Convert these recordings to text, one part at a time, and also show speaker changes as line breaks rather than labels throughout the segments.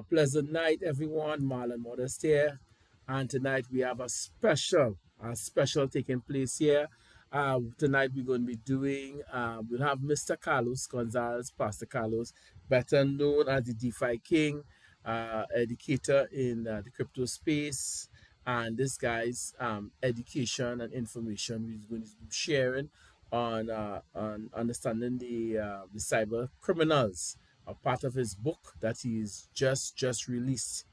Pleasant night, everyone. Marlon Modest here, and tonight we have a special taking place here. Tonight we're going to be doing. We'll have Mr. Carlos Gonzales, Pastor Carlos, better known as the DeFi King, educator in the crypto space, and this guy's education and information he's going to be sharing on understanding the cyber criminals, a part of his book that he's just released.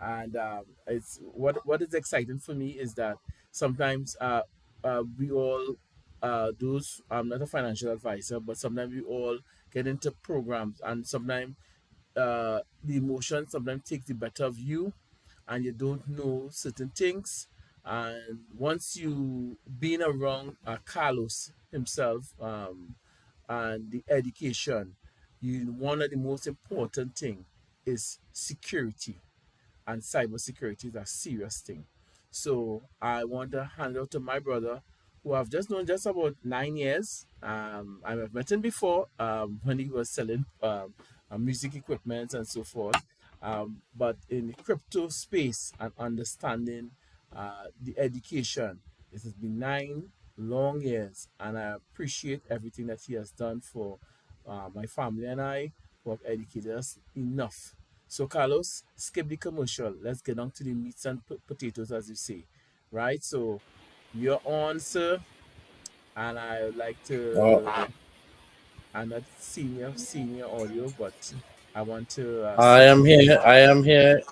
And it's what is exciting for me is that sometimes we all those I'm not a financial advisor, but sometimes we all get into programs, and sometimes the emotion sometimes takes the better of you, and you don't know certain things. And once you been around Carlos himself, and the education, one of the most important thing is security, and cybersecurity is a serious thing. So I want to hand it out to my brother, who I've just known just about 9 years. I've met him before when he was selling music equipment and so forth. But in the crypto space and understanding the education, it has been 9 long years, and I appreciate everything that he has done for my family and I, who have educated us enough. So, Carlos, skip the commercial. Let's get on to the meats and potatoes, as you say. Right? So, you're on, sir, and I would like to.
Oh,
I'm not senior audio, but I want to
I
set
am
the
here. I am here.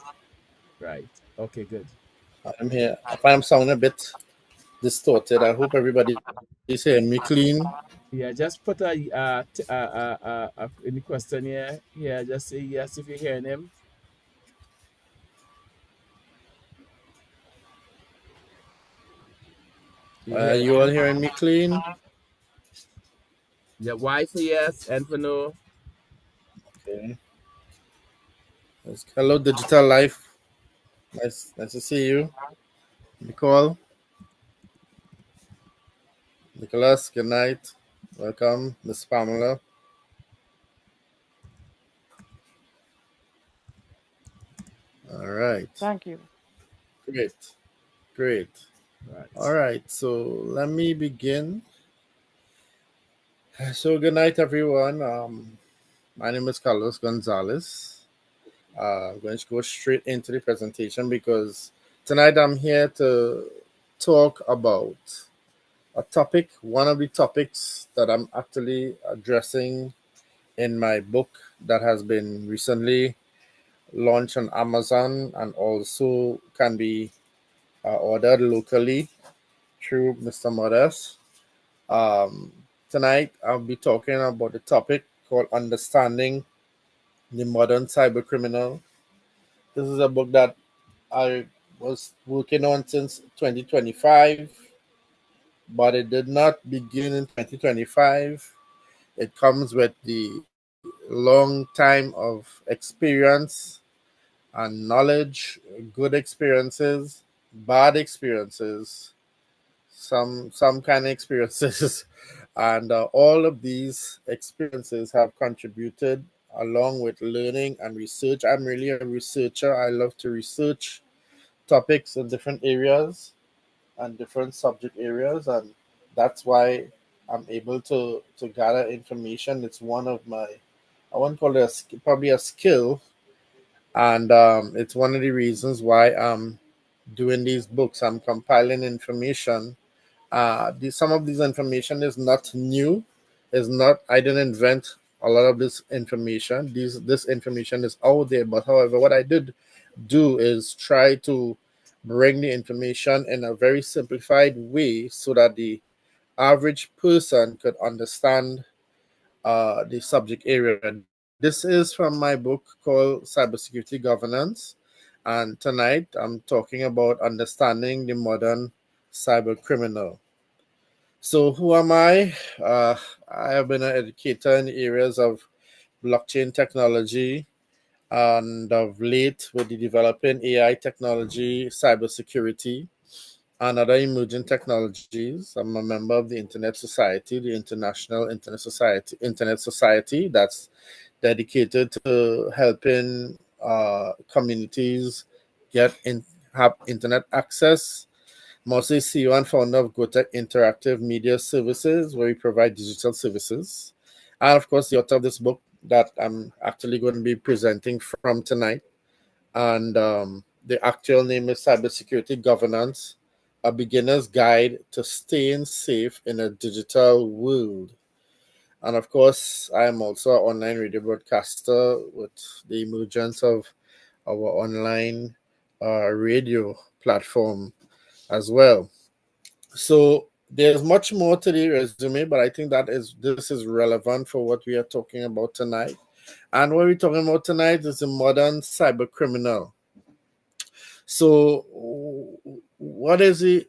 right. Okay, good.
I am here. If I'm sounding a bit distorted, I hope everybody is hearing me clean.
Yeah, just put any question here. Yeah, just say yes if you're hearing him. You hearing
You all
him?
hearing me clean?
The Y for yes, and for no.
Okay. Hello, Digital Life. Nice to see you. Nicole, Nicholas, good night. Welcome, Miss Pamela. All right.
Thank you.
Great. Great. All
Right.
right. So let me begin. So good night, everyone. My name is Carlos Gonzales. I'm going to go straight into the presentation because tonight I'm here to talk about a topic, one of the topics that I'm actually addressing in my book that has been recently launched on Amazon and also can be ordered locally through Mr. Modest. Um, Tonight I'll be talking about the topic called Understanding the Modern Cybercriminal. This is a book that I was working on since 2025, but it did not begin in 2025. It comes with the long time of experience and knowledge, good experiences, bad experiences, some kind of experiences, and all of these experiences have contributed along with learning and research. I'm really a researcher. I love to research topics in different areas and different subject areas, and that's why I'm able to gather information. It's one of my, I won't call it probably a skill, and it's one of the reasons why I'm doing these books. I'm compiling information. Some of this information is not new. Is not I didn't invent a lot of this information. This information is out there, but however, what I did do is try to bring the information in a very simplified way so that the average person could understand the subject area. This is from my book called Cybersecurity Governance. And tonight I'm talking about understanding the modern cyber criminal. So, who am I? I have been an educator in the areas of blockchain technology, and of late with the developing AI technology, cybersecurity, and other emerging technologies. I'm a member of the Internet Society, the International Internet Society, that's dedicated to helping communities have internet access. Mostly CEO and founder of GoTech Interactive Media Services, where we provide digital services. And of course, the author of this book that I'm actually going to be presenting from tonight. And the actual name is Cybersecurity Governance, a beginner's guide to staying safe in a digital world. And of course, I am also an online radio broadcaster with the emergence of our online radio platform as well. So there's much more to the resume, but I think this is relevant for what we are talking about tonight. And what we're talking about tonight is the modern cyber criminal. So what is the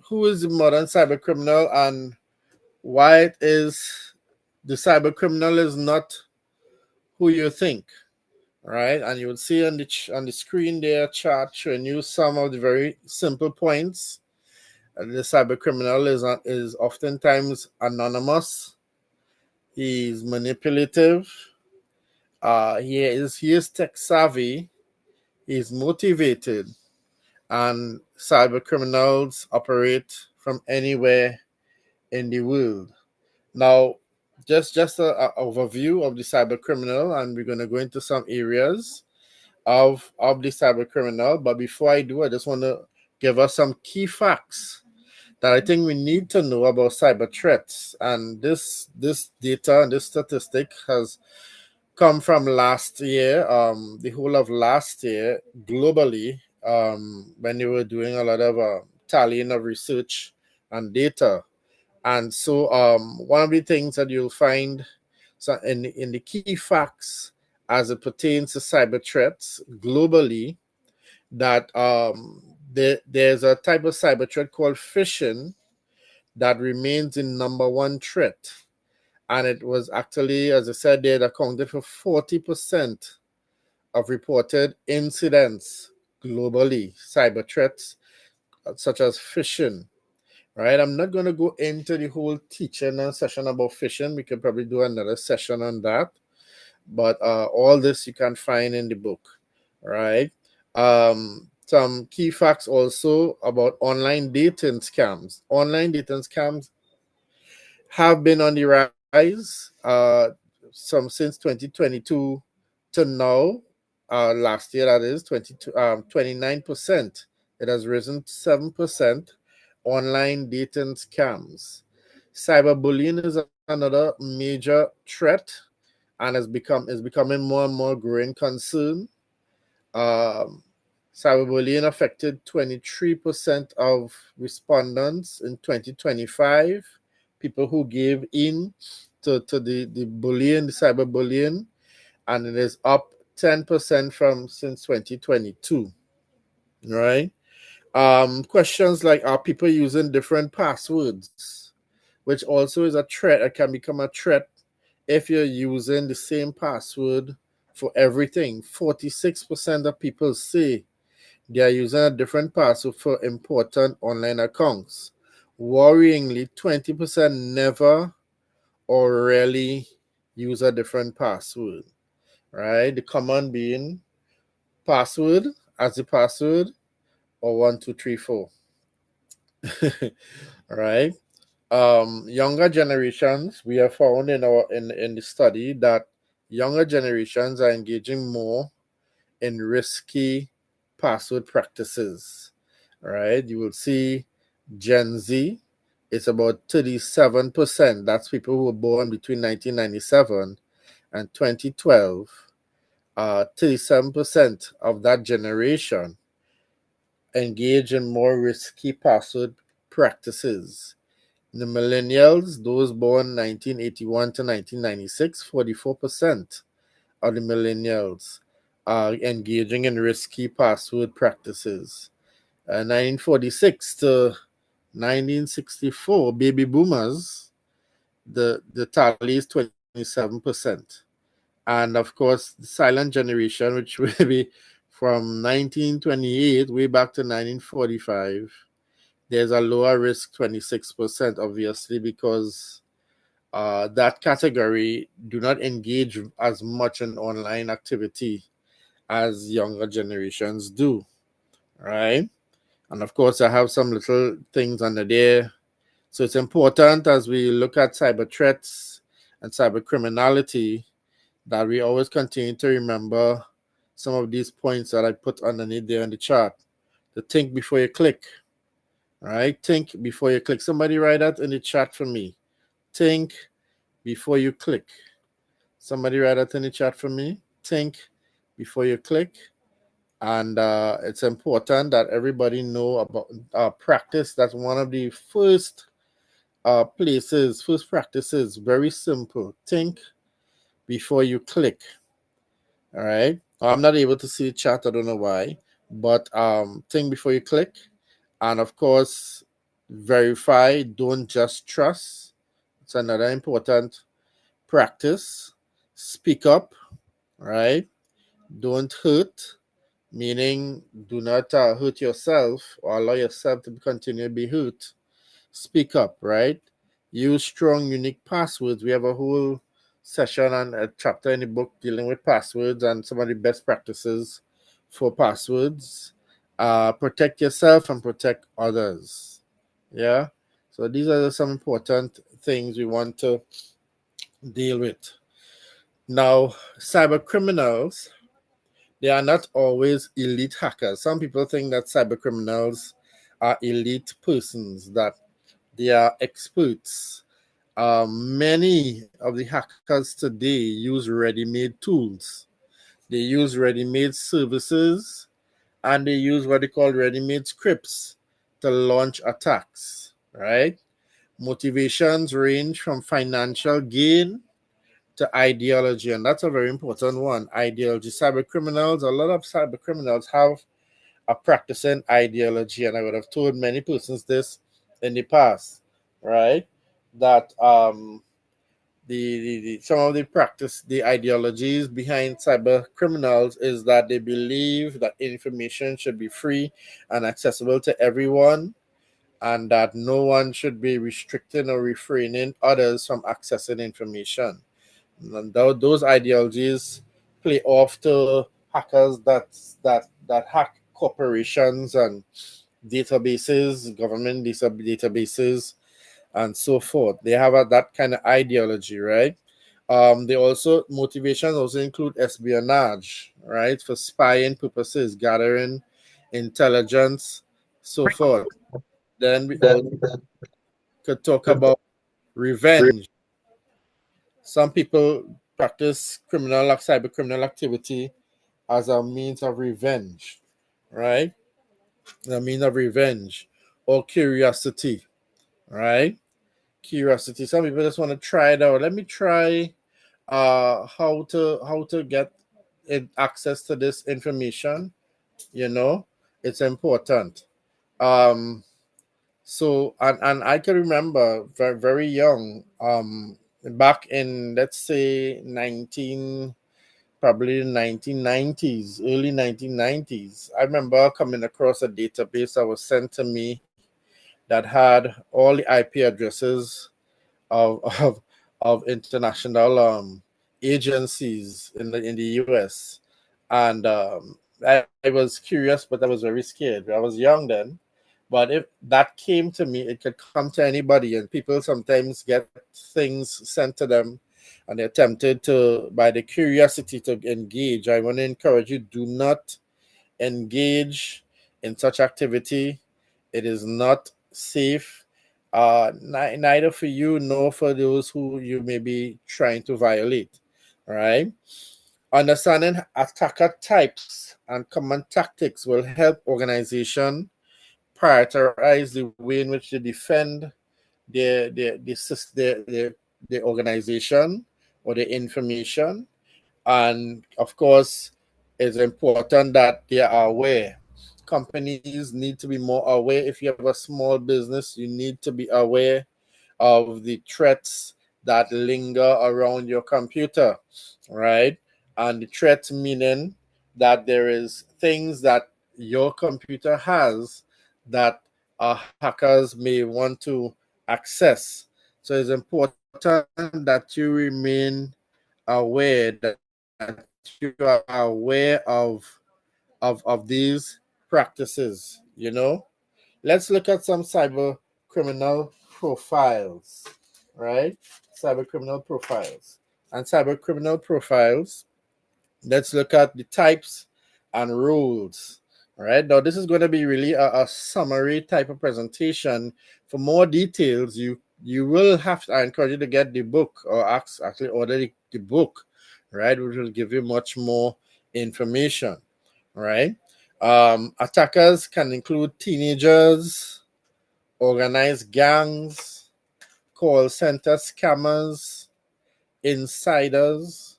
who is the modern cyber criminal, and why it is the cyber criminal is not who you think, right? And you will see on the screen there a chart showing you some of the very simple points. The cyber criminal is oftentimes anonymous. He's manipulative. He is tech savvy. He's motivated, and cyber criminals operate from anywhere in the world. Now, just a overview of the cyber criminal, and we're going to go into some areas of the cyber criminal. But before I do, I just want to give us some key facts that I think we need to know about cyber threats. And this data and this statistic has come from last year, the whole of last year globally, when they were doing a lot of tallying of research and data. And so, one of the things that you'll find in the key facts as it pertains to cyber threats globally, that there's a type of cyber threat called phishing that remains the number one threat. And it was actually, as I said, they had accounted for 40% of reported incidents globally, cyber threats such as phishing. Right, I'm not going to go into the whole teaching and session about phishing. We can probably do another session on that. But all this you can find in the book. Right. Some key facts also about online dating scams. Online dating scams have been on the rise since 2022 to now. Last year, that is 29%. It has risen 7%. Online dating scams. Cyberbullying is another major threat, and is becoming more and more growing concern. Um, Cyberbullying affected 23% of respondents in 2025, people who gave in to the bullying, the cyberbullying, and it is up 10% from since 2022, right? Questions like, are people using different passwords, which also is a threat. It can become a threat if you're using the same password for everything. 46% of people say they are using a different password for important online accounts. Worryingly, 20% never or rarely use a different password, right? The common being password as the password, or 1234. Right? Younger generations, we have found in the study that younger generations are engaging more in risky password practices. Right? You will see Gen Z, it's about 37%. That's people who were born between 1997 and 2012. 37% of that generation engage in more risky password practices. The millennials, those born 1981 to 1996, 44% of the millennials are engaging in risky password practices. 1946 to 1964, baby boomers, the tally is 27%. And of course, the silent generation, which will be from 1928 way back to 1945, there's a lower risk, 26%, obviously, because that category do not engage as much in online activity as younger generations do, right? And of course, I have some little things under there. So it's important as we look at cyber threats and cyber criminality that we always continue to remember some of these points that I put underneath there in the chart. To think before you click, right? Think before you click. Somebody write that in the chat for me. Think before you click. Somebody write that in the chat for me. Think before you click. And it's important that everybody know about practice. That's one of the first practices. Very simple. Think before you click. All right. I'm not able to see the chat. I don't know why. But think before you click. And of course, verify. Don't just trust. It's another important practice. Speak up. Right. Don't hurt, meaning do not hurt yourself or allow yourself to continue to be hurt. Speak up, right? Use strong, unique passwords. We have a whole session and a chapter in the book dealing with passwords and some of the best practices for passwords. Protect yourself and protect others. Yeah. So these are some important things we want to deal with. Now, cyber criminals, they are not always elite hackers. Some people think that cyber criminals are elite persons, that they are experts. Many of the hackers today use ready-made tools. They use ready-made services, and they use what they call ready-made scripts to launch attacks, right? Motivations range from financial gain to ideology, and that's a very important one. Ideology. Cyber criminals, a lot of cyber criminals have a practicing ideology, and I would have told many persons this in the past, right? That some of the ideologies behind cyber criminals is that they believe that information should be free and accessible to everyone, and that no one should be restricting or refraining others from accessing information. And those ideologies play off to hackers that hack corporations and databases, government databases, and so forth. They have that kind of ideology, right? They also motivations also include espionage, right, for spying purposes, gathering intelligence, so forth. Then we also could talk about revenge. Some people practice cyber criminal activity as a means of revenge, right? A means of revenge or curiosity, right? Curiosity. Some people just want to try it out. Let me try how to get access to this information. You know, it's important. Um, so and I can remember very very young. Back in, let's say, 19 probably 1990s, early 1990s. I remember coming across a database that was sent to me that had all the IP addresses of of international agencies in the US, and I was curious, but I was very scared. I was young then, but if that came to me, it could come to anybody, and people sometimes get things sent to them, and they're tempted to, by the curiosity, to engage. I want to encourage you: do not engage in such activity. It is not safe, neither for you nor for those who you may be trying to violate. All right. Understanding attacker types and common tactics will help organization prioritize the way in which they defend their organization or their information. And of course, it's important that they are aware. Companies need to be more aware. If you have a small business, you need to be aware of the threats that linger around your computer, right? And the threats meaning that there is things that your computer has that hackers may want to access. So it's important that you remain aware, that you you are aware of these practices. Let's look at some cyber criminal profiles, right? Cyber criminal profiles. And cyber criminal profiles, let's look at the types and rules. All right. Now, this is going to be really a summary type of presentation. For more details, you will have to, I encourage you to get the book or actually order the book, right? Which will give you much more information, right? Attackers can include teenagers, organized gangs, call center scammers, insiders,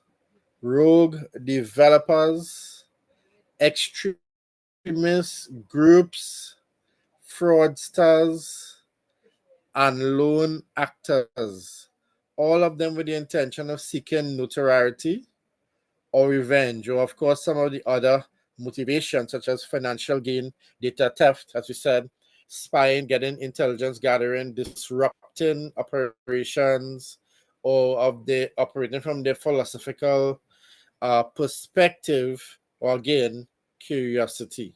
rogue developers, extremist groups, fraudsters, and lone actors, all of them with the intention of seeking notoriety or revenge, or of course, some of the other motivations, such as financial gain, data theft, as we said, spying, getting intelligence gathering, disrupting operations, or of the operating from their philosophical perspective, or again, curiosity.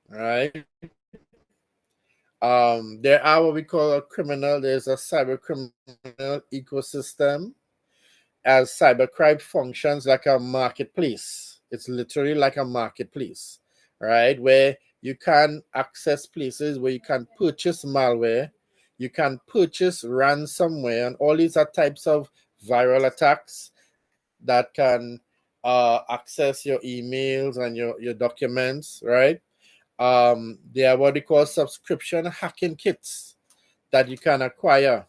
Right? There are what we call a criminal. There's a cyber criminal ecosystem, as cybercrime functions like a marketplace. It's literally like a marketplace, right? Where you can access places where you can purchase malware, you can purchase ransomware, and all these are types of viral attacks that can access your emails and your documents, right? They are what they call subscription hacking kits that you can acquire,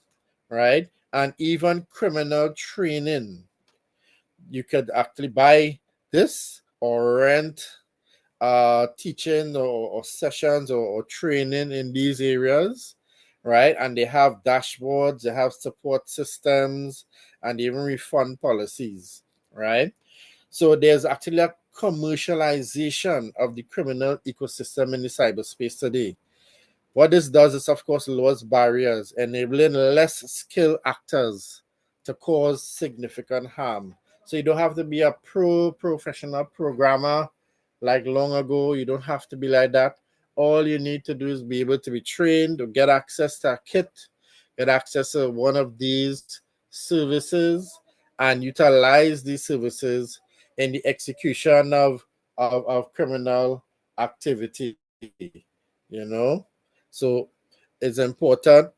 right? And even criminal training. You could actually buy this or rent teaching or sessions or training in these areas, right? And they have dashboards, they have support systems, and even refund policies, right? So there's actually a commercialization of the criminal ecosystem in the cyberspace today. What this does is, of course, lowers barriers, enabling less skilled actors to cause significant harm. So you don't have to be a professional programmer like long ago. You don't have to be like that. All you need to do is be able to be trained or get access to a kit, get access to one of these services, and utilize these services in the execution of criminal activity. You know? So it's important,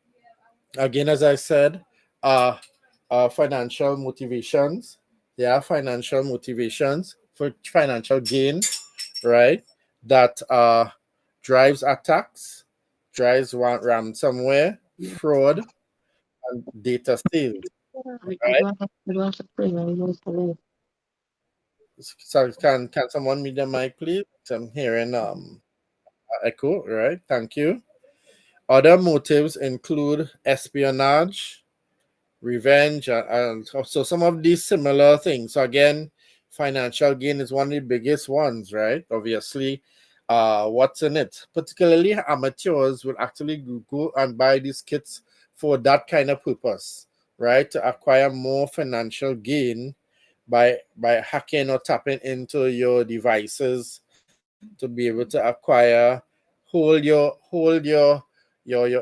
again, as I said, uh, financial motivations. There are financial motivations for financial gain, right? That drives attacks, drives ransomware, fraud, and data steals, right? So can someone mute the mic, please? I'm hearing echo, right? Thank you. Other motives include espionage, revenge, and so some of these similar things. So again, financial gain is one of the biggest ones, right? Obviously, what's in it? Particularly amateurs will actually go and buy these kits for that kind of purpose, right? To acquire more financial gain by hacking or tapping into your devices to be able to acquire, hold your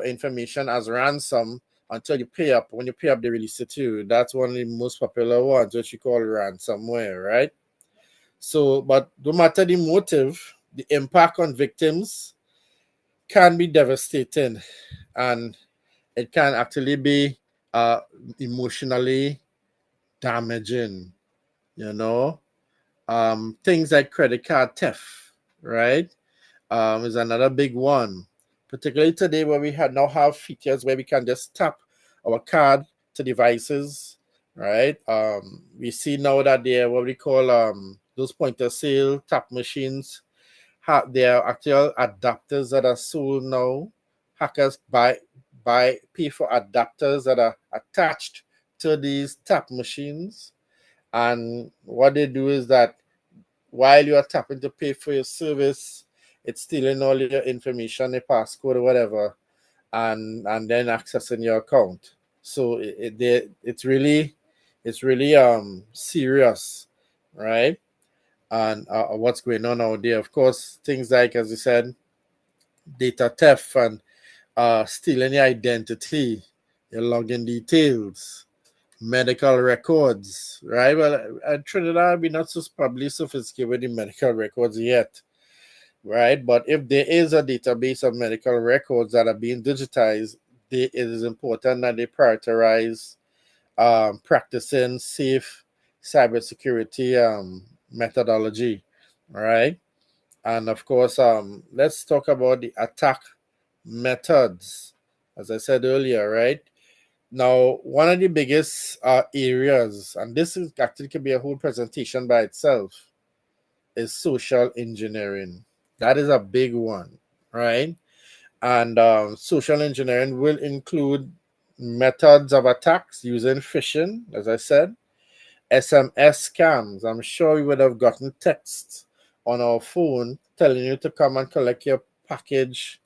information as ransom until you pay up. When you pay up, they release it to you. That's one of the most popular ones, which you call ransomware, right? So, but no matter the motive, the impact on victims can be devastating, and it can actually be emotionally damaging. You know, things like credit card theft, right? Is another big one. Particularly today, where we now have features where we can just tap our card to devices, right? We see now that they're what we call those point of sale tap machines. There are actual adapters that are sold now. Hackers pay for adapters that are attached to these tap machines, and what they do is that while you are tapping to pay for your service, it's stealing all your information, your passcode or whatever, and then accessing your account. So it's really serious, right? and what's going on out there. Of course, things like, as you said, data theft and stealing your identity, your login details, medical records, right? Well, at Trinidad, we're not so probably sophisticated with the medical records yet, right? But if there is a database of medical records that are being digitized, it is important that they prioritize practicing safe cybersecurity methodology, right? And of course, let's talk about the attack methods. As I said earlier, right? Now, one of the biggest areas, and this is actually could be a whole presentation by itself, is social engineering. That is a big one, right? And social engineering will include methods of attacks using phishing, as I said, SMS scams. I'm sure you would have gotten texts on our phone telling you to come and collect your package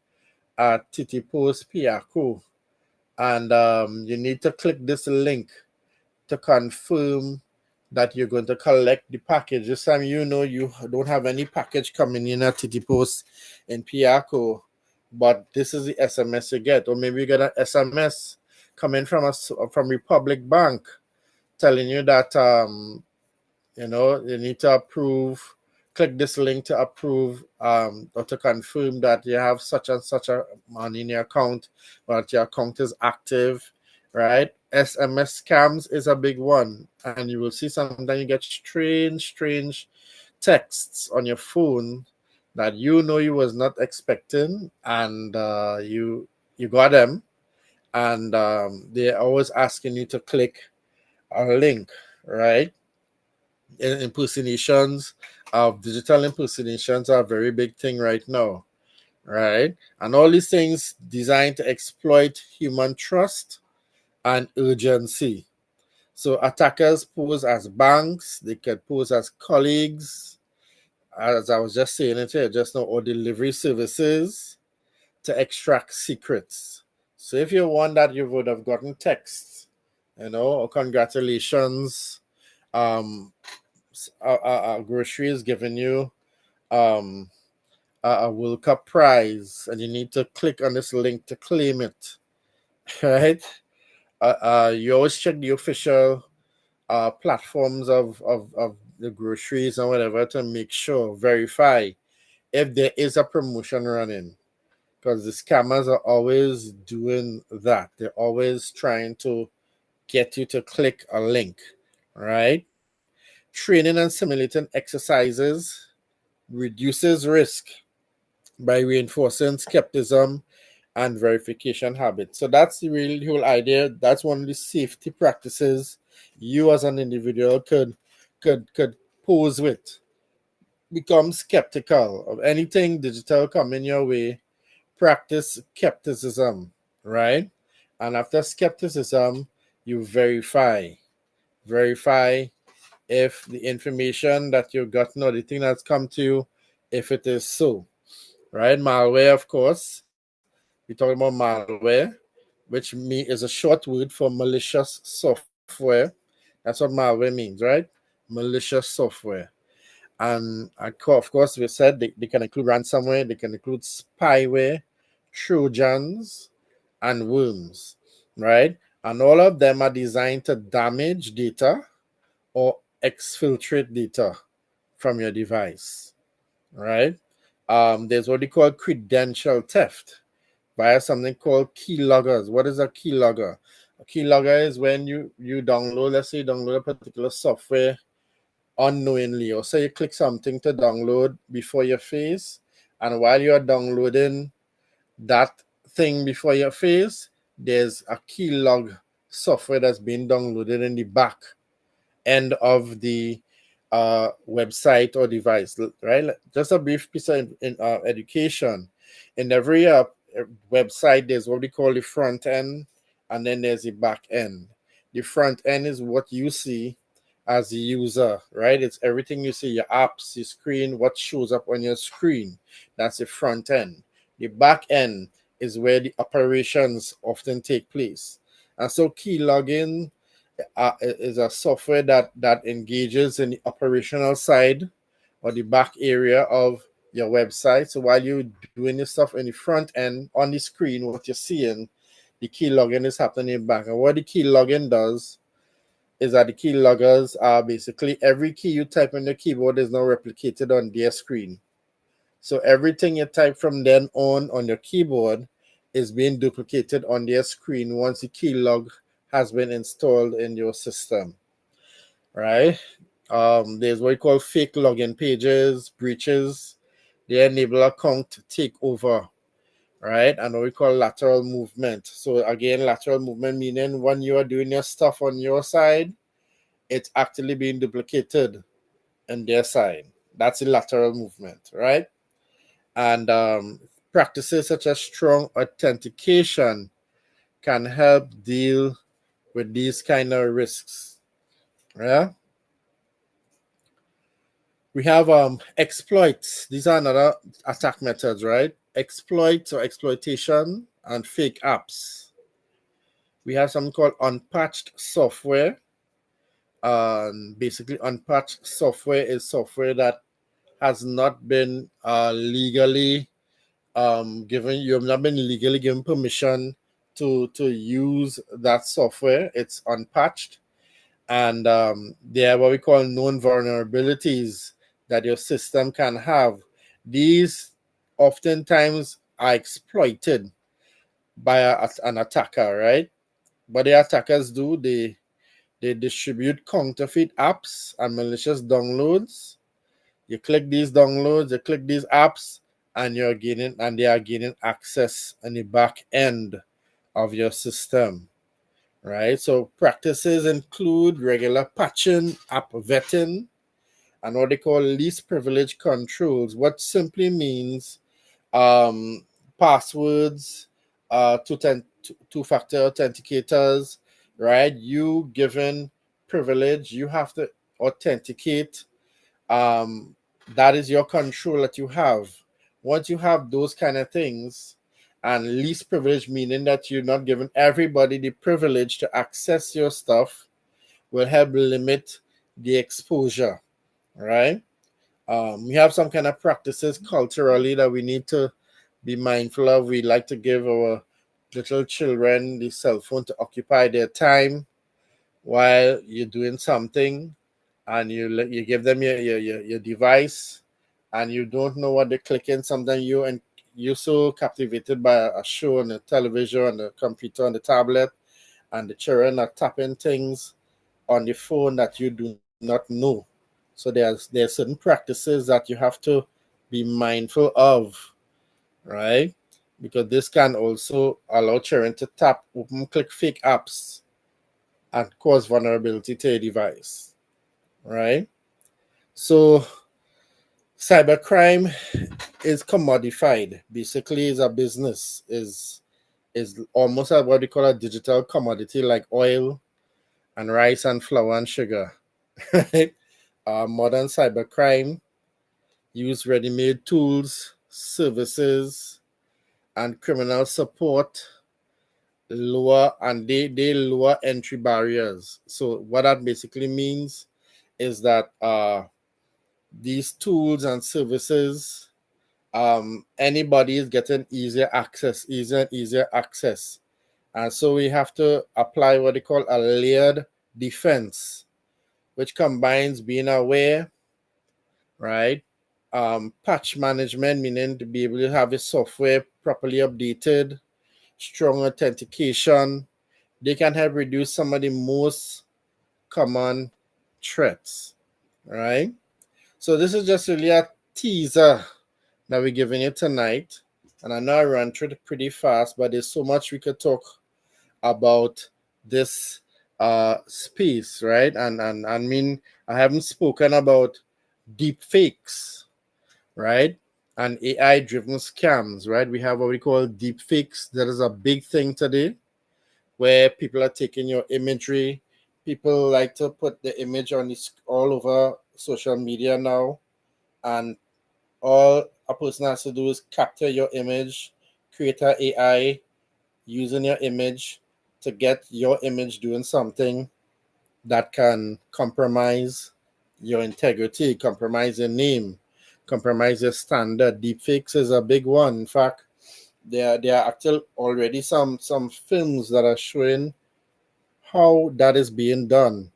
at Titi Post Piaco. And you need to click this link to confirm that you're going to collect the package. This time you know you don't have any package coming in at Titi Post in Piaco, but this is the SMS you get. Or maybe you get an SMS coming from us from Republic Bank telling you that you need to approve, click this link to approve or to confirm that you have such and such a money in your account or that your account is active, right? SMS scams is a big one. And you will see sometimes you get strange texts on your phone that you was not expecting, and you got them, and they're always asking you to click a link, right? Impersonations of digital impersonations are a very big thing right now, right? And all these things designed to exploit human trust and urgency. So attackers pose as banks, they can pose as colleagues, as I was just saying it here just now, or delivery services to extract secrets. So if you're one that you would have gotten texts, or congratulations, um, grocery is giving you um, a World Cup prize, and you need to click on this link to claim it, right? You always check the official platforms of the groceries and whatever to make sure, verify if there is a promotion running. Because the scammers are always doing that. They're always trying to get you to click a link, right? Training and simulating exercises reduces risk by reinforcing skepticism and verification habits. So that's the real whole idea. That's one of the safety practices you as an individual could pose with. Become skeptical of anything digital coming your way. Practice skepticism, right? And after skepticism, you verify if the information that you've gotten or the thing that's come to you, if it is so, right? Malware, of course. We're talking about malware, which is a short word for malicious software. That's what malware means, right? Malicious software. And of course, we said they can include ransomware, they can include spyware, trojans, and worms, right? And all of them are designed to damage data or exfiltrate data from your device, right? There's what they call credential theft via something called keyloggers. What is a keylogger? A keylogger is when you download, let's say you download a particular software unknowingly, or say you click something to download before your face, and while you're downloading that thing before your face, there's a keylog software that's being downloaded in the back end of the website or device, right? Just a brief piece of education. In every website, there's what we call the front end, and then there's the back end. The front end is what you see as a user, right? It's everything you see, your apps, your screen, what shows up on your screen. That's the front end. The back end is where the operations often take place. And so key login is a software that engages in the operational side or the back area of your website. So while you're doing your stuff in the front end on the screen, what you're seeing, the key login is happening in back. And what the key login does is that the key loggers are basically every key you type on the keyboard is now replicated on their screen. So everything you type from then on your keyboard is being duplicated on their screen once the keylog has been installed in your system, right? There's what we call fake login pages, breaches. They enable account takeover, right? And what we call lateral movement. So again, lateral movement meaning when you are doing your stuff on your side, it's actually being duplicated on their side. That's the lateral movement, right? And practices such as strong authentication can help deal with these kind of risks. Yeah. We have exploits. These are another attack methods, right? Exploits or exploitation and fake apps. We have something called unpatched software. Basically, unpatched software is software that has not been legally given. You have not been legally given permission to use that software. It's unpatched, and there are what we call known vulnerabilities that your system can have. These oftentimes are exploited by an attacker, right? What the attackers do, they distribute counterfeit apps and malicious downloads. You click these downloads, you click these apps, and they are gaining access on the back end of your system, right? So practices include regular patching, app vetting, and what they call least privilege controls, what simply means um, passwords, two-factor authenticators, right? You given privilege, you have to authenticate. um, that is your control that you have. Once you have those kind of things, and least privilege meaning that you're not giving everybody the privilege to access your stuff, will help limit the exposure, right? We have some kind of practices culturally that we need to be mindful of. We like to give our little children the cell phone to occupy their time while you're doing something, and you give them your device, and you don't know what they're clicking. Sometimes you're so captivated by a show on the television, on the computer, on the tablet, and the children are tapping things on the phone that you do not know. So there's certain practices that you have to be mindful of, right? Because this can also allow children to tap, open, click fake apps and cause vulnerability to your device, right? So cybercrime is commodified. Basically, is a business, is almost like what we call a digital commodity, like oil and rice and flour and sugar. Right? Modern cybercrime use ready-made tools, services, and criminal support they lower entry barriers. So what that basically means is that these tools and services, anybody is getting easier and easier access. And so we have to apply what they call a layered defense, which combines being aware, right? Patch management, meaning to be able to have your software properly updated, strong authentication. They can help reduce some of the most common threats, right? So this is just really a teaser that we're giving you tonight. And I know I ran through it pretty fast, but there's so much we could talk about this space, right? And I mean, I haven't spoken about deep fakes, right? And AI driven scams, right? We have what we call deep fakes. That is a big thing today where people are taking your imagery. People like to put the image on this all over social media now, and all a person has to do is capture your image, create an AI using your image to get your image doing something that can compromise your integrity, compromise your name, compromise your standard. Deepfakes is a big one. In fact, there are actually already some films that are showing how that is being done,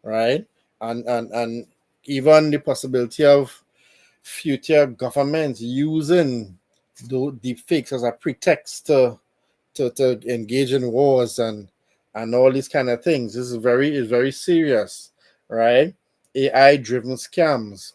right? And even the possibility of future governments using deepfakes as a pretext to engage in wars and all these kind of things. This is very serious, right? AI driven scams,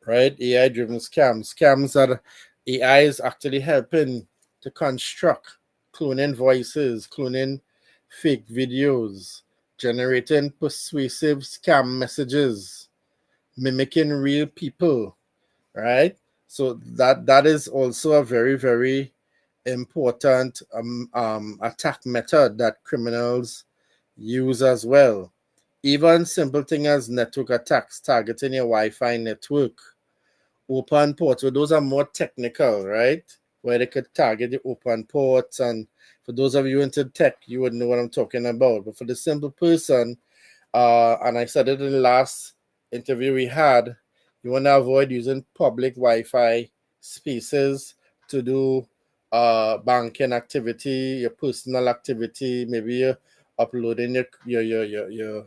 right? AI driven scams that AI is actually helping to construct, cloning voices, cloning fake videos, generating persuasive scam messages, mimicking real people, right? So that is also a very important attack method that criminals use as well. Even simple thing as network attacks targeting your Wi-Fi network, open ports. So those are more technical, right? Where they could target the open ports. And for those of you into tech, you would know what I'm talking about. But for the simple person, and I said it in the last interview we had, you want to avoid using public Wi-Fi spaces to do banking activity, your personal activity. Maybe you're uploading your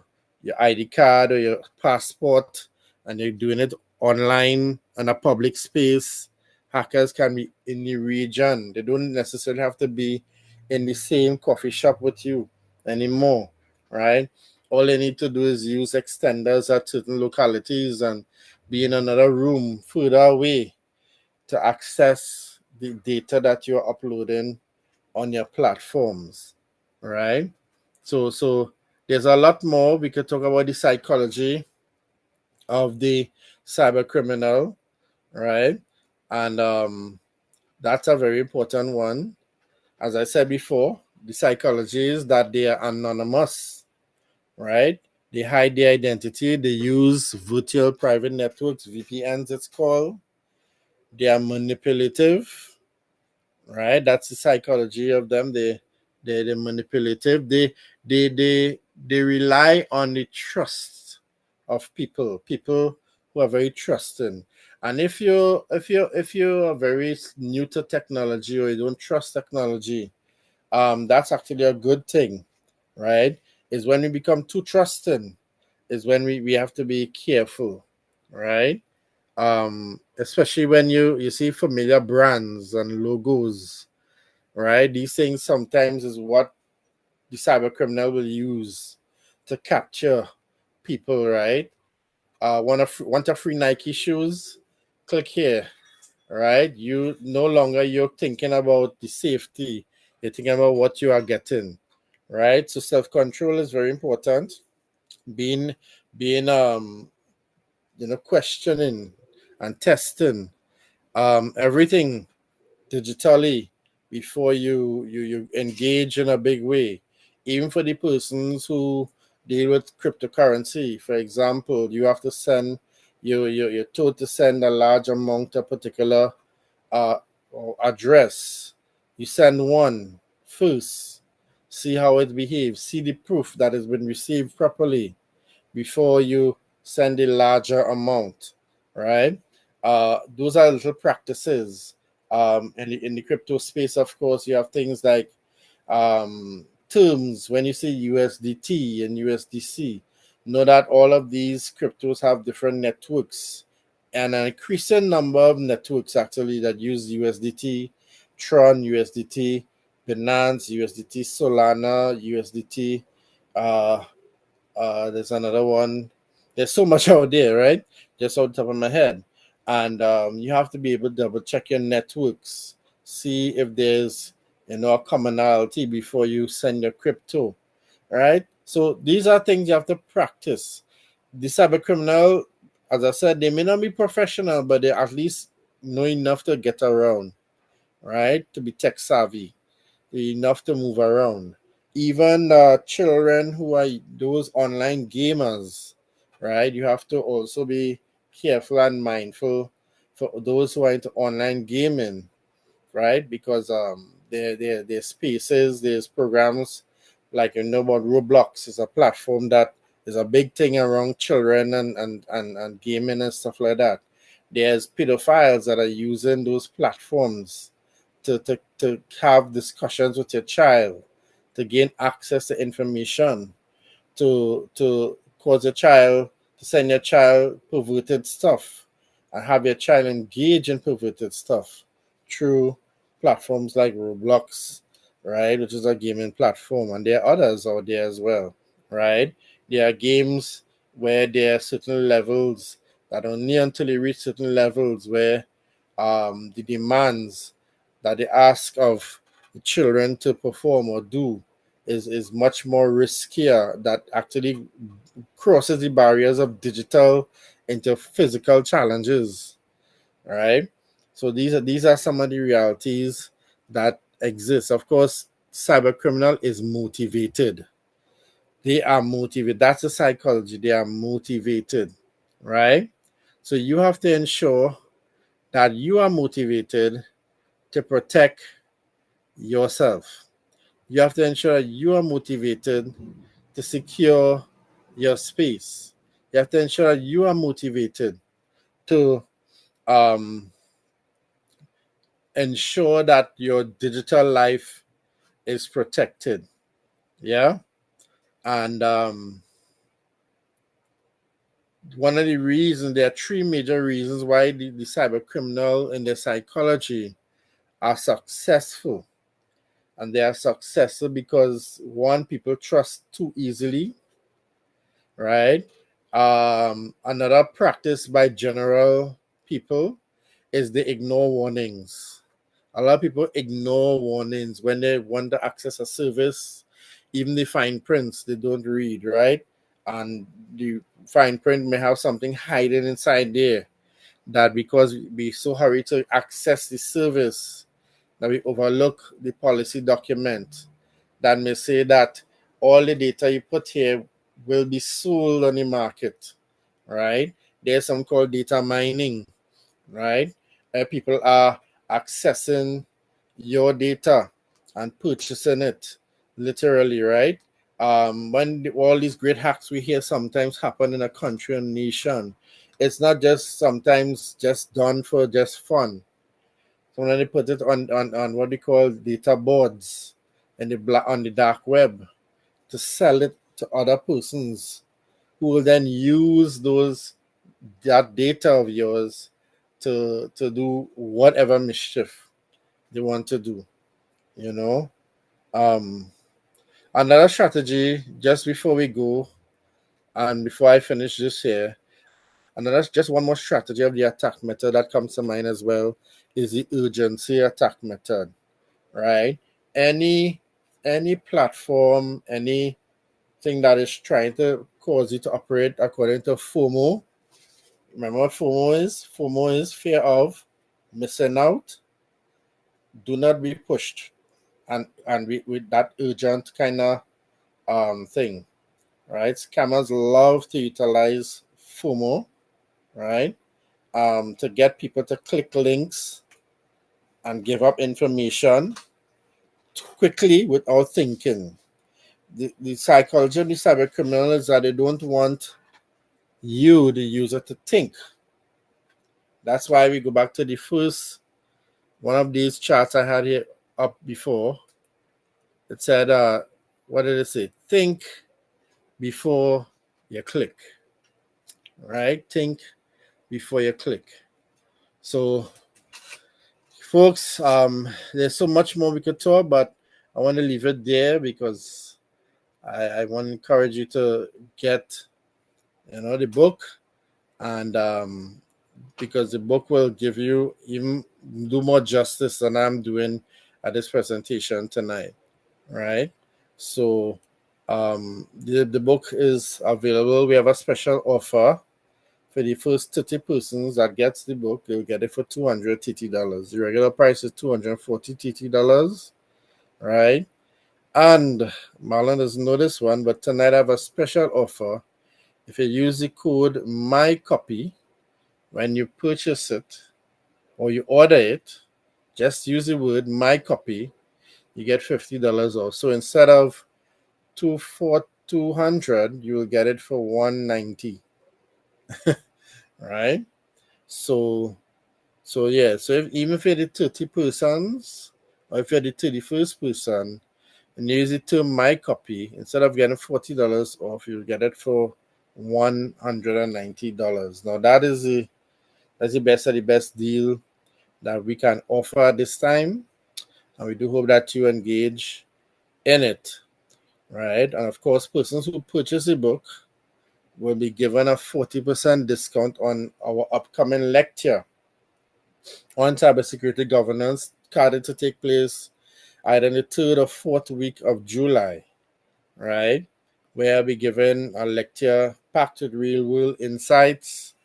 ID card or your passport, and you're doing it online in a public space. Hackers can be in the region. They don't necessarily have to be in the same coffee shop with you anymore, right? All they need to do is use extenders at certain localities and be in another room further away to access the data that you're uploading on your platforms, right? So there's a lot more. We could talk about the psychology of the cyber criminal, right? And that's a very important one. As I said before, the psychology is that they are anonymous, right? They hide their identity. They use virtual private networks, VPNs, it's called. They are manipulative, right? That's the psychology of them. They're manipulative. They rely on the trust of people who are very trusting. And if you're very new to technology or you don't trust technology, that's actually a good thing, right? Is when we become too trusting, is when we have to be careful, right? Especially when you see familiar brands and logos, right? These things sometimes is what the cyber criminal will use to capture people, right? Want a free Nike shoes? Click here, right? You no longer you're thinking about the safety. You're thinking about what you are getting, right? So self control is very important. Being being questioning and testing everything digitally before you engage in a big way. Even for the persons who deal with cryptocurrency, for example, you have to send you're told to send a large amount of particular uh, address. You send one first, see how it behaves, see the proof that it's been received properly before you send a larger amount, right? Those are little practices. In the crypto space, of course, you have things like terms when you say USDT and USDC. Know that all of these cryptos have different networks and an increasing number of networks actually that use USDT, Tron USDT, Binance USDT, Solana USDT. Uh, there's another one. There's so much out there, right? Just on top of my head. And you have to be able to double check your networks, see if there's a commonality before you send your crypto, right? So these are things you have to practice. The cyber criminal, as I said, they may not be professional, but they at least know enough to get around, right? To be tech savvy enough to move around. Even children who are those online gamers, right? You have to also be careful and mindful for those who are into online gaming, right? Because there's spaces, there's programs like about Roblox is a platform that is a big thing around children and gaming and stuff like that. There's pedophiles that are using those platforms to have discussions with your child, to gain access to information, to cause your child, to send your child perverted stuff and have your child engage in perverted stuff through platforms like Roblox, right, which is a gaming platform. And there are others out there as well, right? There are games where there are certain levels that only until you reach certain levels where the demands that they ask of the children to perform or do is much more riskier, that actually crosses the barriers of digital into physical challenges, right? So these are some of the realities that exist. Of course, cyber criminal is motivated. They are motivated. That's the psychology. They are motivated, right? So you have to ensure that you are motivated to protect yourself. You have to ensure you are motivated to secure your space. You have to ensure you are motivated to um, ensure that your digital life is protected. Yeah. And one of the reasons, there are three major reasons why the cyber criminal in their psychology are successful. And they are successful because one, people trust too easily, right? Another practice by general people is they ignore warnings. A lot of people ignore warnings when they want to access a service. Even the fine prints they don't read, right? And the fine print may have something hiding inside there, that because we so hurried to access the service that we overlook the policy document that may say that all the data you put here will be sold on the market, right? There's some called data mining, right? People are accessing your data and purchasing it, literally, right? All these great hacks we hear sometimes happen in a country and nation, it's not just sometimes just done for just fun. So when they put it on what they call data boards and on the dark web to sell it to other persons who will then use that data of yours to do whatever mischief they want to do, you know. Um, Another strategy, just before we go and before I finish this here, another just one more strategy of the attack method that comes to mind as well is the urgency attack method, right? Any any platform, anything that is trying to cause you to operate according to FOMO. Remember what FOMO is? FOMO is fear of missing out. Do not be pushed, and with that urgent kind of thing, right? Scammers love to utilize FOMO, right? To get people to click links and give up information quickly without thinking. The psychology of the cyber criminal is that they don't want you, the user, to think. That's why we go back to the first one of these charts I had here up before. It said, what did it say? Think before you click, right? Think before you click. So, folks, there's so much more we could talk, but I want to leave it there because I want to encourage you to get, the book, and because the book will give you even do more justice than I'm doing at this presentation tonight, right? So the book is available. We have a special offer for the first 30 persons that gets the book. They'll get it for $230. The regular price is $240, right? And Marlon doesn't know this one, but tonight I have a special offer. If you use the code MyCopy when you purchase it or you order it, just use the word MyCopy. You get $50 off. So instead of 200, you will get it for 190, right? So yeah, so even if you're the 30 persons, or if you're the 31st person, and you use it to my copy, instead of getting $40 off, you'll get it for $190. Now that's the best of the best deal that we can offer at this time. And we do hope that you engage in it, right? And of course, persons who purchase the book will be given a 40% discount on our upcoming lecture on cybersecurity governance, started to take place either in the third or fourth week of July, right? Where I'll be giving a lecture packed with real world insights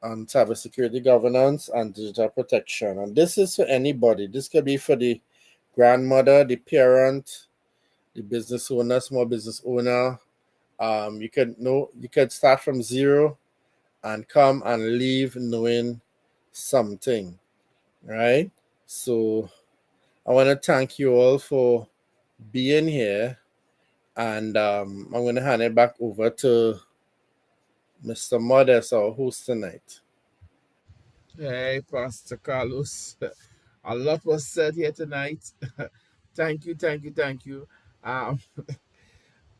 on cybersecurity governance and digital protection. And this is for anybody. This could be for the grandmother, the parent, the business owner, small business owner. You could start from zero and come and leave knowing something, right? So I want to thank you all for being here, and I'm going to hand it back over to Mr. Modest, our host tonight.
Hey, Pastor Carlos. A lot was said here tonight. Thank you, thank you, thank you. Um,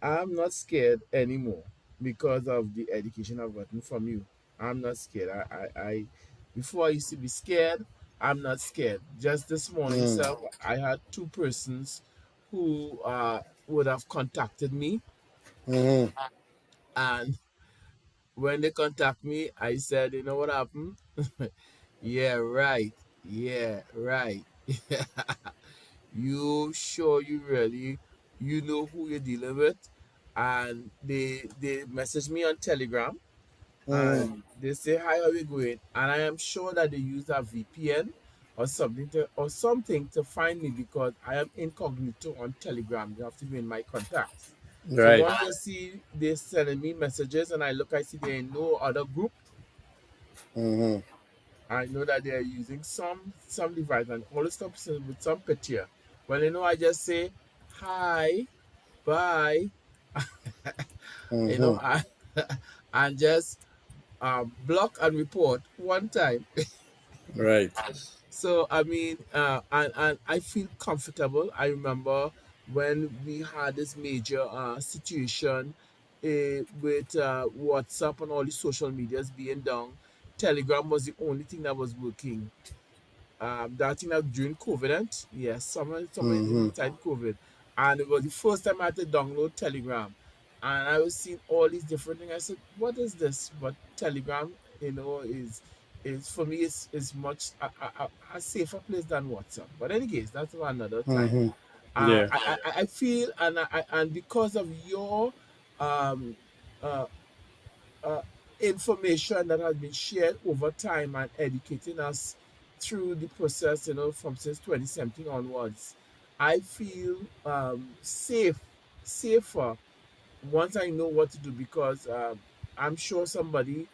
I'm not scared anymore because of the education I've gotten from you. I'm not scared. Before I used to be scared. I'm not scared. Just this morning,
Mm,
self, I had two persons who would have contacted me,
mm-hmm,
and when they contact me, I said, you know what happened? Yeah, right. Yeah, right. You sure you really you know who you're dealing with? And they message me on Telegram
mm-hmm,
and they say, "Hi, how are we going?" And I am sure that they use a VPN or something to find me because I am incognito on Telegram. You have to be in my contacts. So
right.
once I see they sending me messages and I look, I see they're in no other group.
Mm-hmm,
I know that they are using some device and all the stuff with some picture. Well, I just say hi, bye, you know,
mm-hmm,
I, and just block and report one time.
right.
So I mean, and I feel comfortable. I remember when we had this major situation with WhatsApp and all the social medias being down. Telegram was the only thing that was working. That thing that during COVID, and yes, somewhere
Mm-hmm,
inside COVID, and it was the first time I had to download Telegram, and I was seeing all these different things. I said, "What is this?" But Telegram, is for me is much a safer place than WhatsApp. But in any case, that's for another time.
mm-hmm, yeah.
I feel and because of your um uh uh, information that has been shared over time and educating us through the process, from since 2017 onwards. I feel safer once I know what to do because I'm sure somebody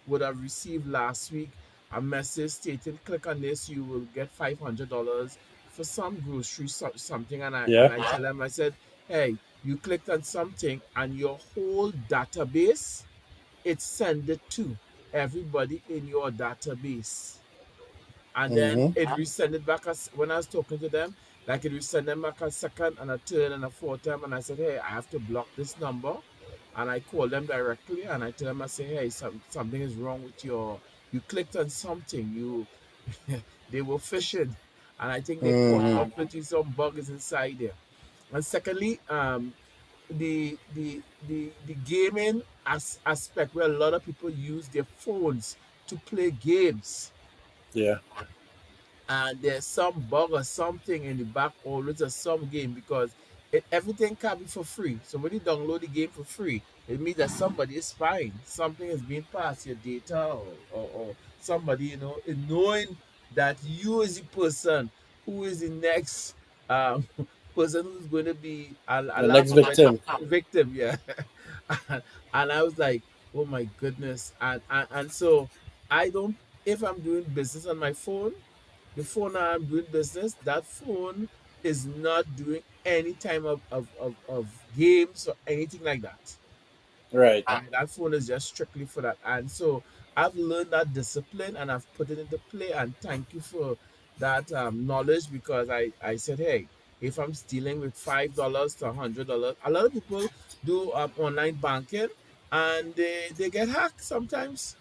would have received last week a message stating, "Click on this, you will get $500 for some grocery something," and I
Yeah.
and I tell them, I said, "Hey, you clicked on something, and your whole database it send it to everybody in your database." And then
Mm-hmm,
it resend it back as when I was talking to them, like it resend them back a second and a third and a fourth time. And I said, "Hey, I have to block this number." And I call them directly and I tell them, I say, "Hey, something is wrong with you clicked on something. They were phishing. And I think they caught
mm-hmm,
up with you, some bug is inside there." And secondly, the gaming aspect where a lot of people use their phones to play games,
yeah.
and there's some bug or something in the back always of some game because everything can be for free. So when you download the game for free, it means that somebody is spying. Something is being passed, your data or somebody, in knowing that you is the person who is the next person who's going to be a
The
laugh
next
of it
victim.
victim, yeah. And I was like, oh my goodness. And so I don't if I'm doing business on my phone, the phone I'm doing business, that phone. is not doing any time of games or anything like that.
Right.
And that phone is just strictly for that. And so I've learned that discipline and I've put it into play. And thank you for that knowledge, because I said, hey, if I'm stealing with $5 to $100, a lot of people do online banking and they get hacked sometimes.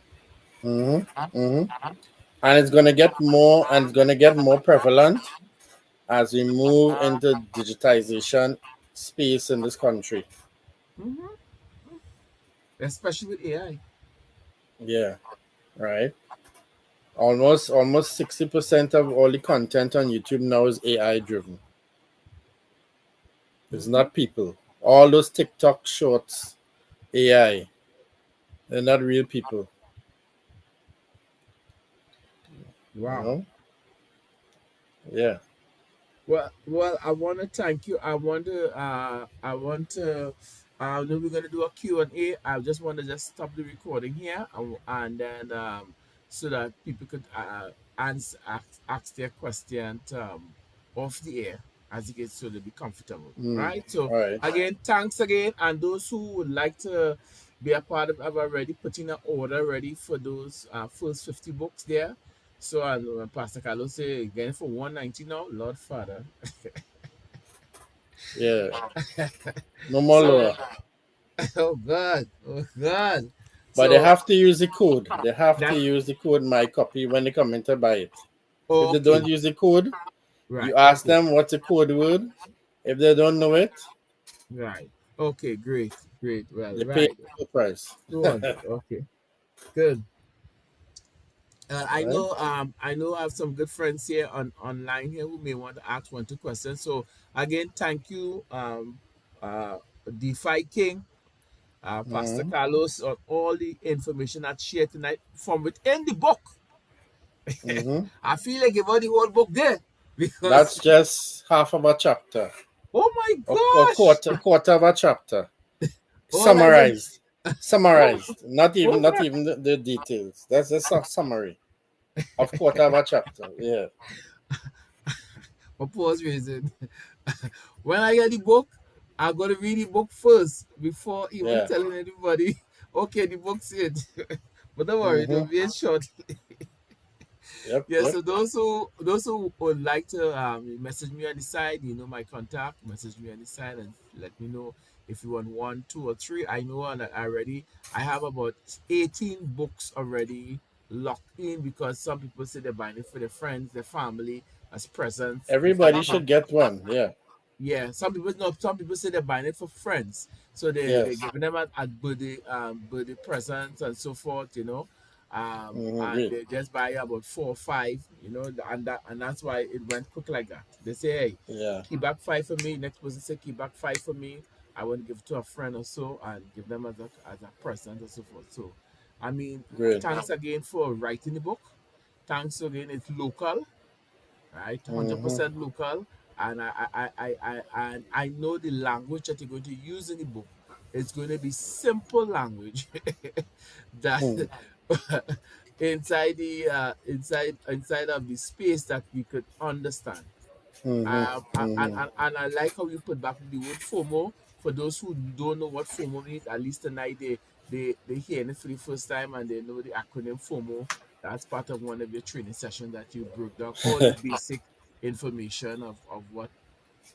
Mm-hmm. Mm-hmm. And it's going to get more, and it's going to get more prevalent as we move into digitization space in this country.
Hmm. Especially with AI.
Yeah, right. Almost 60% of all the content on YouTube now is AI driven. It's
Hmm.
not people. All those TikTok shorts, AI. They're not real people. You
Wow.
know? Yeah.
Well, I want to thank you. I know we're gonna do a Q and A. I just want to just stop the recording here, and then so that people could ask their question off the air as it gets so they be comfortable.
Mm.
Right. So
All right.
again, thanks again, and those who would like to be a part of, I've already put in an order ready for those first 50 books there. So Pastor Carlos say again for 190 now, Lord Father.
Yeah. No more
So
lower.
oh God, oh God.
But they
So
have to use the code. They have to
that
use the code my copy when they come in to buy it. If they
okay,
don't use the code,
right,
you ask
okay,
them what's the code word. If they don't know it,
right, okay, great, great. Well,
they pay
right,
the price.
200. Okay, good.
Right?
I know I have some good friends here on online here who may want to ask one two questions. So again, thank you, DeFi King, Pastor
Mm-hmm.
Carlos, on all the information that's shared tonight from within the book.
Mm-hmm.
I feel like about the whole book there because
That's just half of a chapter,
oh my
or
gosh,
quarter of a chapter.
all I did,
Summarized.
oh,
Summarized. Not even
oh
not
my,
even the details. That's just a summary of quarter of a chapter. Yeah.
my pause reason. When I get the book, I gotta read the book first before even
Yeah.
telling anybody. Okay, the book's it. But don't worry, it'll
Mm-hmm.
be a short.
Yep.
Yeah,
Yep.
so those who would like to message me on the side, you know my contact, message me on the side and let me know if you want one, two, or three. I know that already I have about 18 books already locked in because some people say they're buying it for their friends, their family as presents before
Everybody
they
should
come.
get one. Yeah.
Yeah, some people no, some people say they're buying it for friends, so they're
Yes.
giving them at birthday presents and so forth,
Mm-hmm.
and
Great.
they just buy about four or five, and that's why it went quick like that. They say, hey,
Yeah.
keep back five for me. Next person say, keep back five for me. I want to give it to a friend or so and give them as a present and so forth. So, I mean,
Great.
thanks again for writing the book. Thanks again. It's local, right?
Mm-hmm.
100% local, and I know the language that you're going to use in the book. It's going to be simple language that inside of the space that we could understand.
Mm-hmm. Mm-hmm.
And I like how you put back the word FOMO. For those who don't know what FOMO means, at least tonight they hear it for the first time and they know the acronym FOMO. That's part of one of your training sessions that you broke down all the basic information of what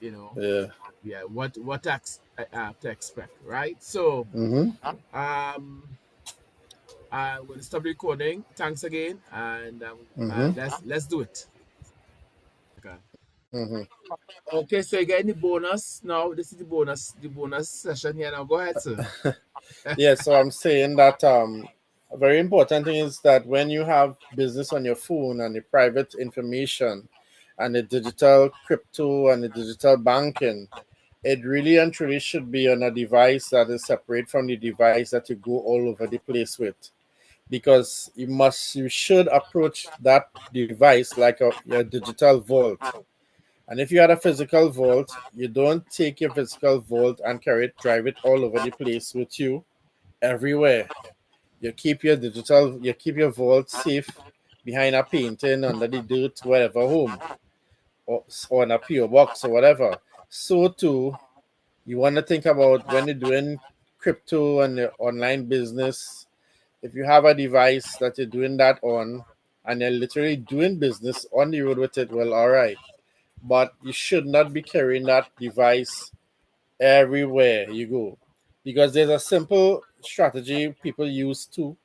you know,
Yeah.
yeah, to expect, right? So
Mm-hmm.
um, I'm going to stop recording. Thanks again, and
Mm-hmm.
let's do it. Okay.
Mm-hmm.
Okay, so you get any bonus now? This is the bonus session here now. Go ahead, sir.
Yeah, so I'm saying that a very important thing is that when you have business on your phone and the private information and the digital crypto and the digital banking, it really and truly should be on a device that is separate from the device that you go all over the place with. Because you should approach that device like your digital vault. And if you had a physical vault, you don't take your physical vault and drive it all over the place with you everywhere. You keep your vault safe behind a painting under the dirt, wherever home. or in a PO box or whatever. So too, you want to think about when you're doing crypto and your online business. If you have a device that you're doing that on, and you're literally doing business on the road with it, well, all right. But you should not be carrying that device everywhere you go, because there's a simple strategy people use too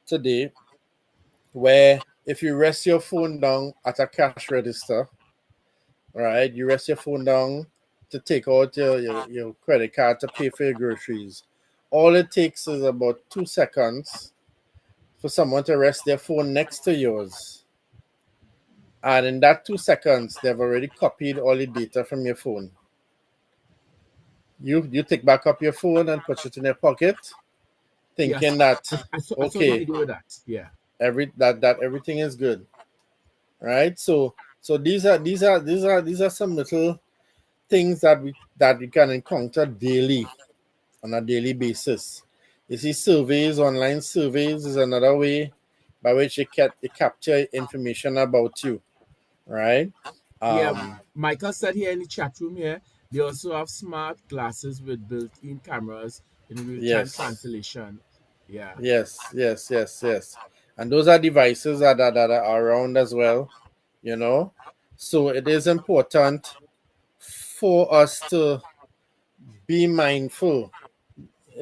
today, where if you rest your phone down at a cash register, right, you rest your phone down to take out your credit card to pay for your groceries. All it takes is about 2 seconds for someone to rest their phone next to yours. And in that 2 seconds, they've already copied all the data from your phone. You take back up your phone and put it in your pocket,
Yes,
thinking that
I saw the
okay,
video with that. Yeah.
that everything is good, right? So these are some little things that we can encounter daily on a daily basis. You see, surveys, online surveys is another way by which you capture information about you, right?
Yeah,
Um,
Michael said here in the chat room here, they also have smart glasses with built-in cameras in real-time
yes,
translation. Yeah.
yes. And those are devices that are around as well, you know. So it is important for us to be mindful.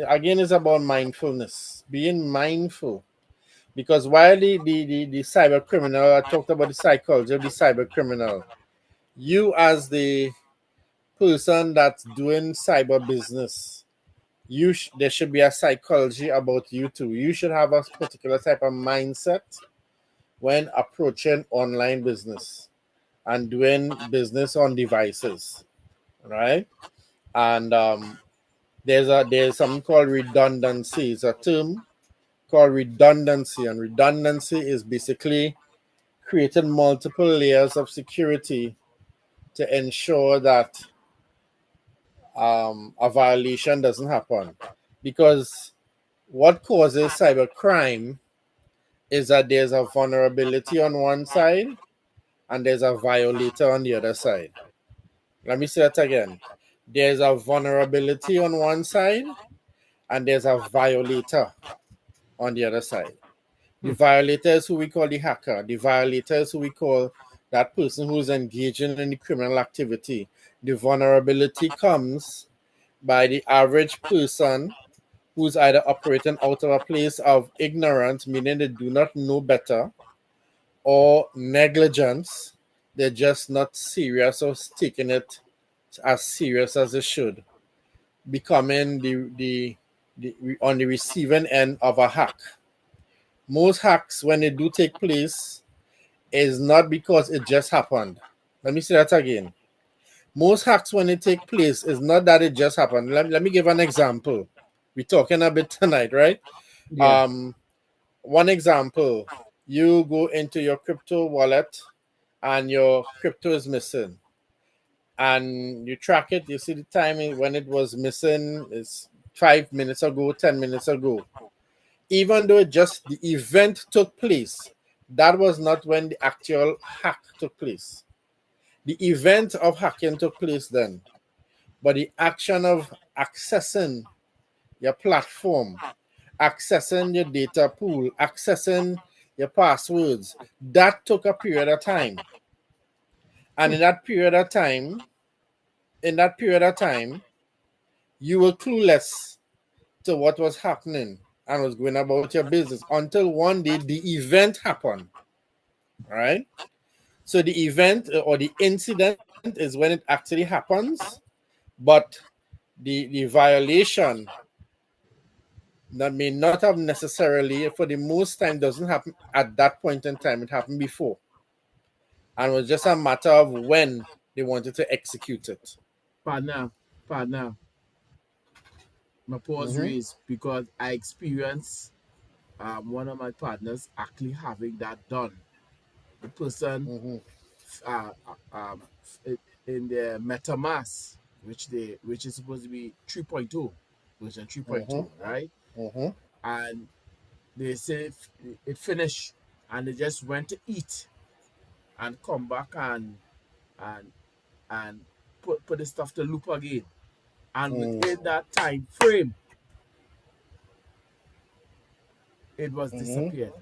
Again, it's about mindfulness, being mindful. Because while the cyber criminal, I talked about the psychology of the cyber criminal, you as the person that's doing cyber business, there should be a psychology about you too. You should have a particular type of mindset when approaching online business and doing business on devices, right? And there's something called redundancy. It's a term called redundancy, and redundancy is basically creating multiple layers of security to ensure that a violation doesn't happen. Because what causes cybercrime is that there's a vulnerability on one side and there's a violator on the other side. Let me say that again. There's a vulnerability on one side and there's a violator on the other side. The
Hmm.
violator is who we call the hacker. The violator is who we call that person who is engaging in the criminal activity. The vulnerability comes by the average person who's either operating out of a place of ignorance, meaning they do not know better, or negligence. They're just not serious or taking it as serious as they should, becoming the on the receiving end of a hack. Most hacks, when they do take place, is not because it just happened. Let me say that again. Most hacks, when they take place, is not that it just happened. Let me give an example. We're talking a bit tonight, right?
Yeah.
Um, One example, you go into your crypto wallet and your crypto is missing. And you track it, you see the time when it was missing is 5 minutes ago, 10 minutes ago. Even though just the event took place, that was not when the actual hack took place. The event of hacking took place then, but the action of accessing your platform, accessing your data pool, accessing your passwords, that took a period of time. And
Hmm.
in that period of time, you were clueless to what was happening and was going about your business until one day the event happened, right? So the event or the incident is when it actually happens, but the violation that may not have necessarily, for the most time, doesn't happen at that point in time. It happened before, and it was just a matter of when they wanted to execute it.
Partner, partner, my pause
Mm-hmm,
raised because I experienced one of my partners actually having that done. The person
mm-hmm,
uh, uh, um, in the MetaMask, which is supposed to be 3.2, version
mm-hmm,
3.2, right?
mm-hmm,
And they say it finished, and they just went to eat and come back and and and put the stuff to loop again. And
Mm,
within that time frame, it was
mm-hmm,
disappeared.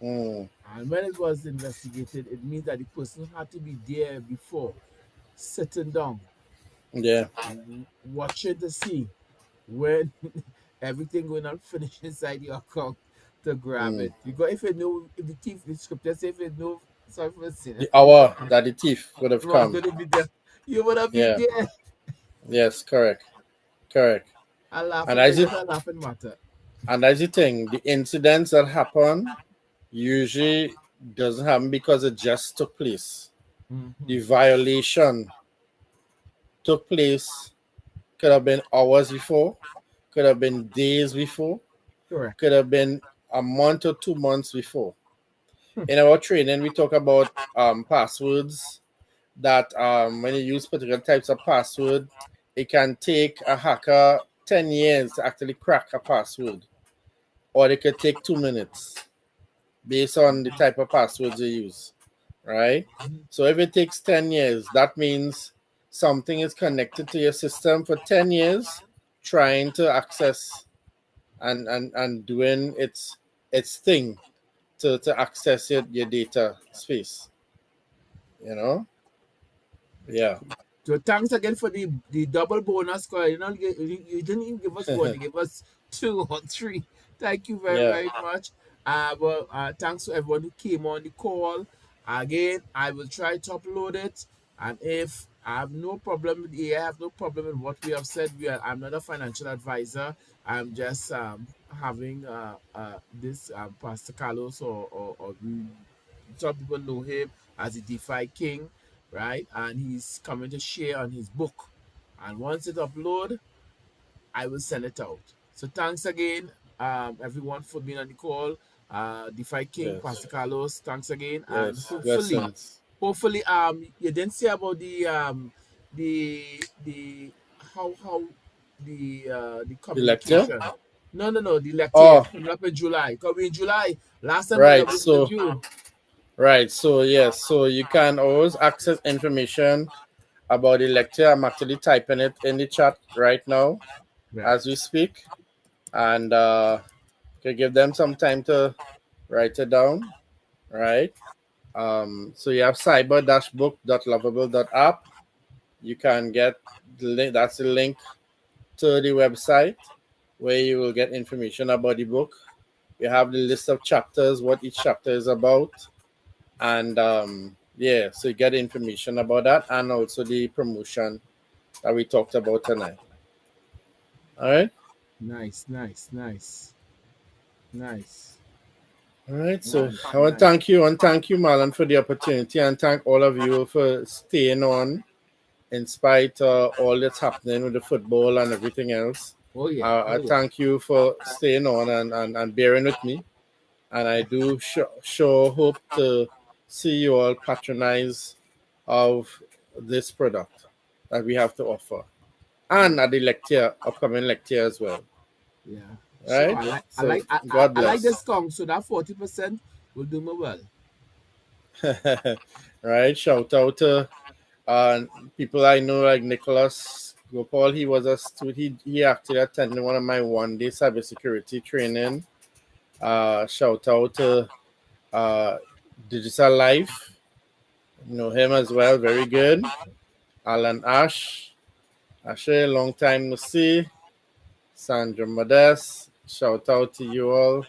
mm,
And when it was investigated, it means that the person had to be there before, sitting down,
yeah.
watching to see when everything going on finish inside your account to grab
Mm.
it. Because if you know, if the thief, the scripture say if you know, sorry for saying
The
that, if you know
hour that the thief would have
was
come.
going to be there, you would have been
Yeah.
there.
Yes. Correct. Correct.
I
And
laughing,
as
but
it
it's a laughing matter.
and as you think, the incidents that happen usually doesn't happen because it just took place.
Mm-hmm.
The violation took place, could have been hours before, could have been days before,
Correct.
could have been a month or 2 months before. In our training, we talk about passwords that when you use particular types of password, it can take a hacker 10 years to actually crack a password, or it could take 2 minutes based on the type of passwords you use, right?
Mhm.
So if it takes 10 years, that means something is connected to your system for 10 years trying to access and doing its thing to access your data space, you know? Yeah.
So thanks again for the double bonus score. You know, you didn't even give us one; you gave us two or three. Thank you very
Yeah.
very much. Thanks to everyone who came on the call. Again, I will try to upload it, and if I have no problem with I have no problem with what we have said. I'm not a financial advisor. I'm just having this Pastor Carlos or some people know him as the DeFi King, right? And he's coming to share on his book. And once it upload, I will send it out. So thanks again, everyone for being on the call. DeFi King,
Yes.
Pastor Carlos, thanks again, and
Yes. Blessings.
hopefully, you didn't say about the how the
The lecture?
communication. No, no, no. The lecture is
Oh,
coming up in July. Because we in July. Last time we
right.
was in
So
June.
right. So yes. So you can always access information about the lecture. I'm actually typing it in the chat right now
Right.
as we speak, and can give them some time to write it down. Right. So you have cyber-book.lovable.app. You can get the link. That's the link to the website where you will get information about the book. You have the list of chapters, what each chapter is about, and yeah, so you get information about that, and also the promotion that we talked about tonight. All right.
Nice, nice, nice, nice,
All right, so
nice,
I want to
nice.
thank you and thank you, Marlon, for the opportunity, and thank all of you for staying on in spite all that's happening with the football and everything else.
Oh yeah,
I
oh yeah.
thank you for staying on and bearing with me. And I do sure hope to see you all patronize of this product that we have to offer, and at the lecture, upcoming lecture as well.
Yeah, sure.
Right?
I
So
like
God
I like
bless.
this song. So that 40% will do me well.
Right? Shout out to uh, people I know like Nicholas Gopal. He was a student. He actually attended one of my 1 day cybersecurity training. Shout out to uh, Digital Life. You know him as well. Very good. Alan Ash. Ashe, long time no see. Sandra Modest. Shout out to you all.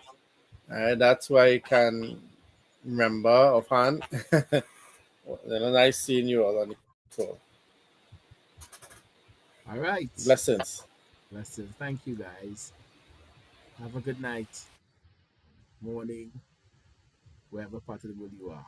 That's why I can remember offhand. Nice seeing you all on the call.
All right.
Blessings.
Listen, thank you guys. Have a good night, morning, wherever part of the world you are.